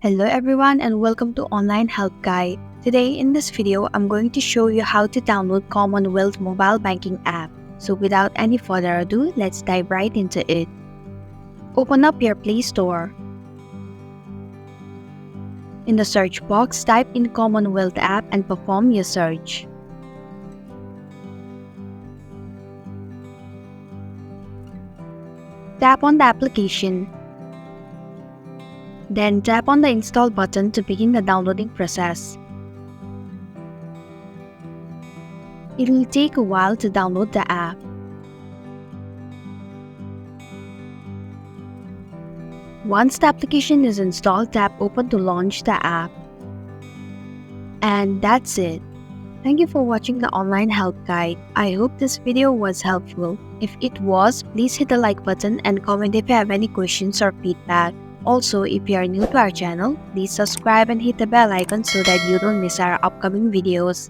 Hello everyone and welcome to Online Help Guide. Today in this video, I'm going to show you how to download Commonwealth mobile banking app. So without any further ado, let's dive right into it. Open up your Play Store. In the search box, type in Commonwealth app and perform your search. Tap on the application. Then tap on the install button to begin the downloading process. It will take a while to download the app. Once the application is installed, tap Open to launch the app. And that's it. Thank you for watching the Online Help Guide. I hope this video was helpful. If it was, please hit the like button and comment if you have any questions or feedback. Also, if you are new to our channel, please subscribe and hit the bell icon so that you don't miss our upcoming videos.